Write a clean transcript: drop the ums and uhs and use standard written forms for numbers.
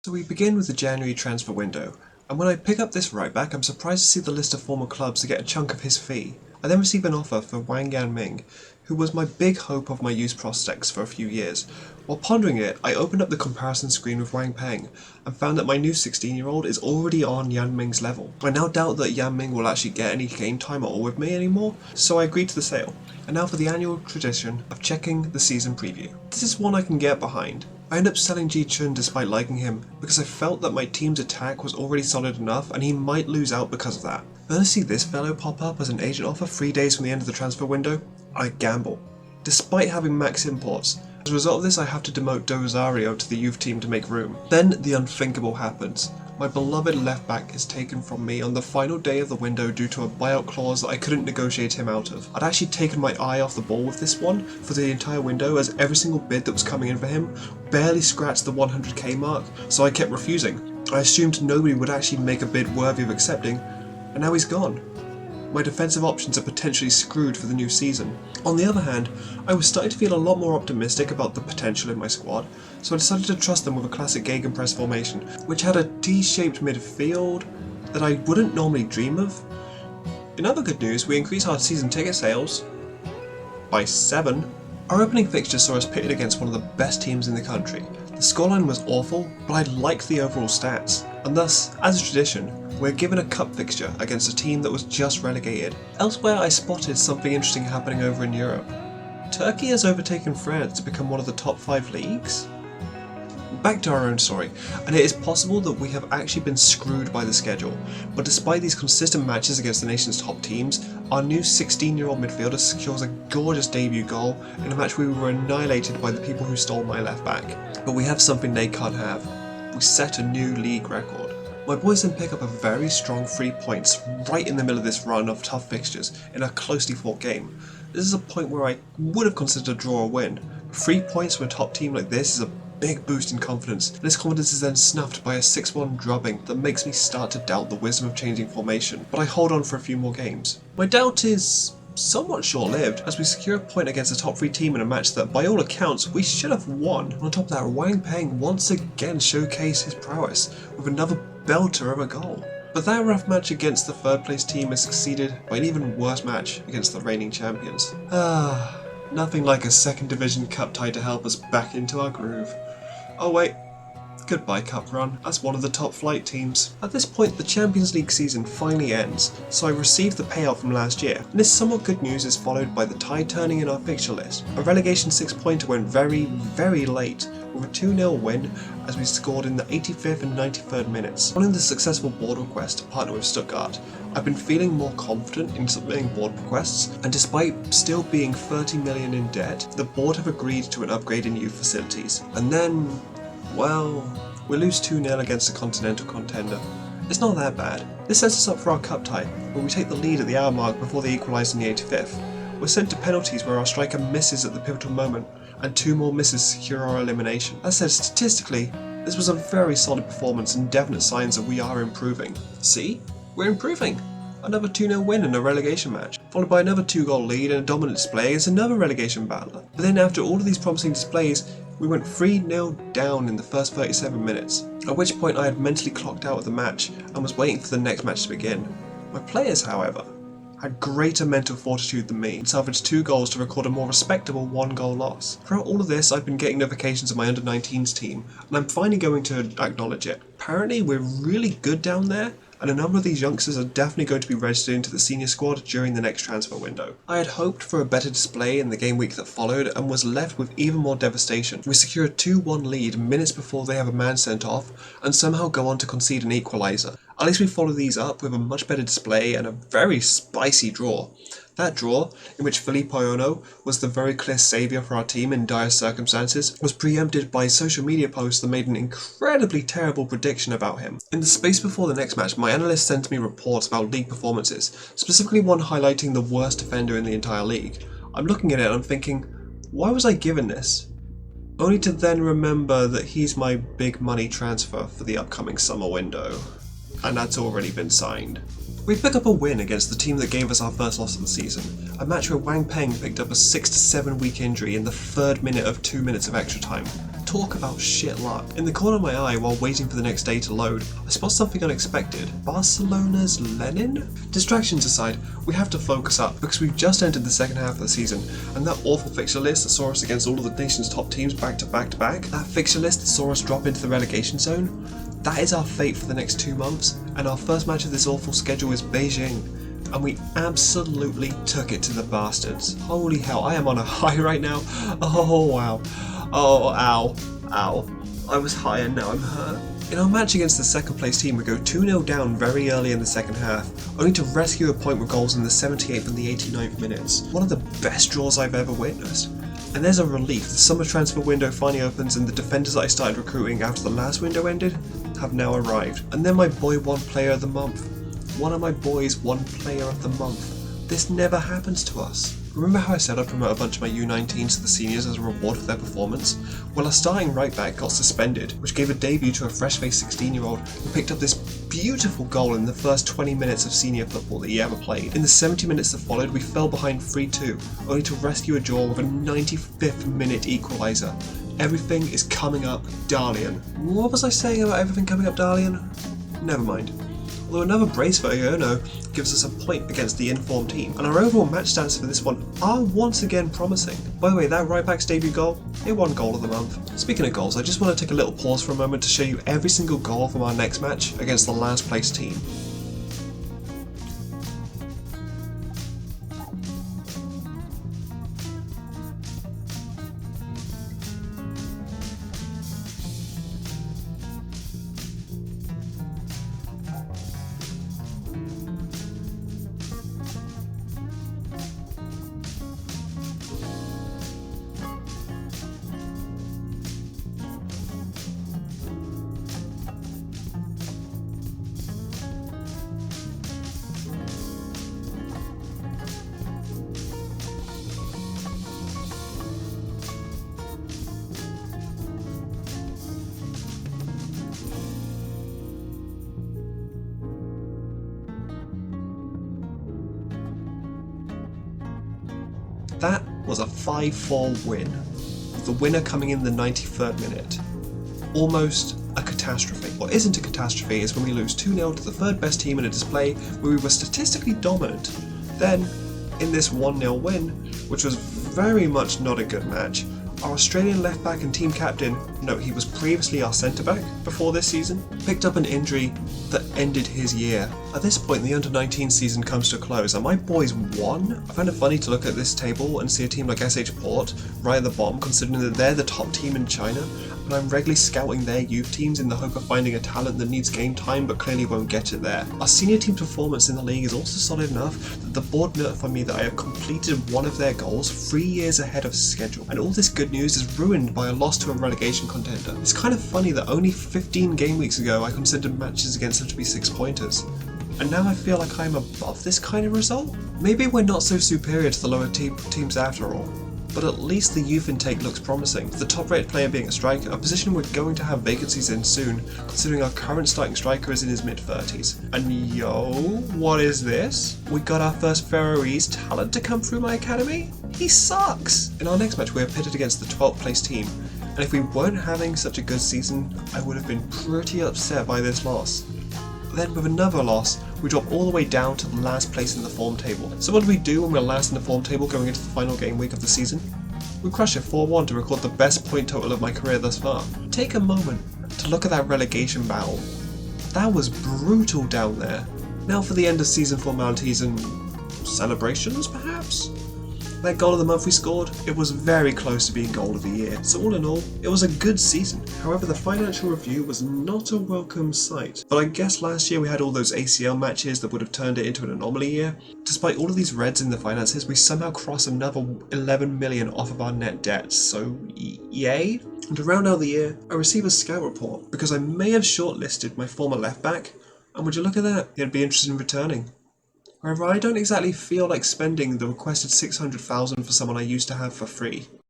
So we begin with the January transfer window, and when I pick up this right back, I'm surprised to see the list of former clubs to get a chunk of his fee. I then receive an offer for Wang Yanming, who was my big hope of my youth prospects for a few years. While pondering it, I opened up the comparison screen with Wang Peng and found that my new 16-year-old is already on Yanming's level. I now doubt that Yanming will actually get any game time at all with me anymore, so I agreed to the sale. And now for the annual tradition of checking the season preview. This is one I can get behind. I ended up selling Ji Chun despite liking him because I felt that my team's attack was already solid enough and he might lose out because of that. Then I see this fellow pop up as an agent offer 3 days from the end of the transfer window. I gamble. Despite having max imports. As a result of this, I have to demote Do Rosario to the youth team to make room. Then the unthinkable happens. My beloved left back is taken from me on the final day of the window due to a buyout clause that I couldn't negotiate him out of. I'd actually taken my eye off the ball with this one for the entire window, as every single bid that was coming in for him barely scratched the 100k mark, so I kept refusing. I assumed nobody would actually make a bid worthy of accepting, and now he's gone. My defensive options are potentially screwed for the new season. On the other hand, I was starting to feel a lot more optimistic about the potential in my squad, so I decided to trust them with a classic gegenpress formation, which had a T-shaped midfield that I wouldn't normally dream of. In other good news, we increased our season ticket sales by 7. Our opening fixture saw us pitted against one of the best teams in the country. The scoreline was awful, but I liked the overall stats, and thus, as a tradition, we're given a cup fixture against a team that was just relegated. Elsewhere, I spotted something interesting happening over in Europe. Turkey has overtaken France to become one of the top 5 leagues? Back to our own story, and it is possible that we have actually been screwed by the schedule, but despite these consistent matches against the nation's top teams, our new 16-year-old midfielder secures a gorgeous debut goal in a match we were annihilated by the people who stole my left back. But we have something they can't have. We set a new league record. My boys then pick up a very strong 3 points right in the middle of this run of tough fixtures in a closely fought game. This is a point where I would have considered a draw or win. 3 points from a top team like this is a big boost in confidence, and this confidence is then snuffed by a 6-1 drubbing that makes me start to doubt the wisdom of changing formation, but I hold on for a few more games. My doubt is somewhat short-lived, as we secure a point against a top 3 team in a match that, by all accounts, we should have won. On top of that, Wang Peng once again showcased his prowess with another belter of a goal. But that rough match against the 3rd place team is succeeded by an even worse match against the reigning champions. Nothing like a 2nd Division Cup tie to help us back into our groove. Oh wait, goodbye Cup Run, as one of the top flight teams. At this point, the Champions League season finally ends, so I received the payout from last year, and this somewhat good news is followed by the tide turning in our fixture list. A relegation 6-pointer went very late, with a 2-0 win as we scored in the 85th and 93rd minutes. Following the successful board request to partner with Stuttgart, I've been feeling more confident in submitting board requests, and despite still being 30 million in debt, the board have agreed to an upgrade in youth facilities. And then, well, we lose 2-0 against a continental contender. It's not that bad. This sets us up for our cup tie, where we take the lead at the hour mark before they equalise in the 85th. We're sent to penalties where our striker misses at the pivotal moment, and 2 more misses secure our elimination. That said, statistically, this was a very solid performance and definite signs that we are improving. See? We're improving! Another 2-0 win in a relegation match, followed by another 2-goal lead and a dominant display against another relegation battler. But then after all of these promising displays, we went 3-0 down in the first 37 minutes, at which point I had mentally clocked out of the match and was waiting for the next match to begin. My players, however, had greater mental fortitude than me and salvaged 2 goals to record a more respectable 1-goal loss. Throughout all of this, I've been getting notifications of my under-19s team, and I'm finally going to acknowledge it. Apparently we're really good down there, and a number of these youngsters are definitely going to be registered into the senior squad during the next transfer window. I had hoped for a better display in the game week that followed and was left with even more devastation. We secure a 2-1 lead minutes before they have a man sent off and somehow go on to concede an equaliser. At least we follow these up with a much better display and a very spicy draw. That draw, in which Filippo Ono was the very clear saviour for our team in dire circumstances, was preempted by social media posts that made an incredibly terrible prediction about him. In the space before the next match, my analyst sent me reports about league performances, specifically one highlighting the worst defender in the entire league. I'm looking at it and I'm thinking, why was I given this? Only to then remember that he's my big money transfer for the upcoming summer window. And that's already been signed. We pick up a win against the team that gave us our first loss of the season, a match where Wang Peng picked up a 6 to 7 week injury in the 3rd minute of 2 minutes of extra time. Talk about shit luck. In the corner of my eye while waiting for the next day to load, I spot something unexpected. Barcelona's Lenin? Distractions aside, we have to focus up because we've just entered the second half of the season, and that awful fixture list that saw us against all of the nation's top teams back to back to back, that fixture list that saw us drop into the relegation zone, that is our fate for the next 2 months, and our first match of this awful schedule is Beijing. And we absolutely took it to the bastards. Holy hell, I am on a high right now. Oh wow. Oh, ow. Ow. I was high and now I'm hurt. In our match against the second place team, we go 2-0 down very early in the second half, only to rescue a point with goals in the 78th and the 89th minutes. One of the best draws I've ever witnessed. And there's a relief. The summer transfer window finally opens and the defenders that I started recruiting after the last window ended have now arrived. And then my boy won player of the month. One of my boys won player of the month. This never happens to us. Remember how I said I'd promote a bunch of my U19s to the seniors as a reward for their performance? Well, our starting right back got suspended, which gave a debut to a fresh-faced 16-year-old who picked up this beautiful goal in the first 20 minutes of senior football that he ever played. In the 70 minutes that followed, we fell behind 3-2, only to rescue a draw with a 95th minute equaliser. Everything is coming up Dalian. What was I saying about everything coming up Dalian? Never mind. Although another brace for Iono gives us a point against the informed team, and our overall match stats for this one are once again promising. By the way, that right back's debut goal, it won goal of the month. Speaking of goals, I just want to take a little pause for a moment to show you every single goal from our next match against the last place team. That was a 5-4 win, with the winner coming in the 93rd minute. Almost a catastrophe. What isn't a catastrophe is when we lose 2-0 to the third best team in a display where we were statistically dominant. Then, in this 1-0 win, which was very much not a good match, our Australian left back and team captain, no, he was previously our centre back before this season, picked up an injury that ended his year. At this point, the under-19 season comes to a close, and my boys won. I find it funny to look at this table and see a team like SH Port right at the bottom, considering that they're the top team in China, and I'm regularly scouting their youth teams in the hope of finding a talent that needs game time but clearly won't get it there. Our senior team's performance in the league is also solid enough that the board notified me that I have completed one of their goals 3 years ahead of schedule, and all this good news is ruined by a loss to a relegation contender. It's kind of funny that only 15 game weeks ago I considered matches against them to be 6-pointers. And now I feel like I'm above this kind of result? Maybe we're not so superior to the lower teams after all, but at least the youth intake looks promising, with the top rated player being a striker, a position we're going to have vacancies in soon, considering our current starting striker is in his mid-30s. And yo, what is this? We got our first Faroese talent to come through my academy? He sucks! In our next match we are pitted against the 12th place team, and if we weren't having such a good season, I would have been pretty upset by this loss. Then with another loss, we drop all the way down to the last place in the form table. So what do we do when we're last in the form table going into the final game week of the season? We crush it 4-1 to record the best point total of my career thus far. Take a moment to look at that relegation battle. That was brutal down there. Now for the end of season formalities and celebrations, perhaps? That goal of the month we scored, it was very close to being goal of the year. So all in all, it was a good season. However, the financial review was not a welcome sight. But I guess last year we had all those ACL matches that would have turned it into an anomaly year. Despite all of these reds in the finances, we somehow cross another 11 million off of our net debt, so yay? And to round out the year, I received a scout report because I may have shortlisted my former left back, and would you look at that, he'd be interested in returning. However, I don't exactly feel like spending the requested 600,000 for someone I used to have for free.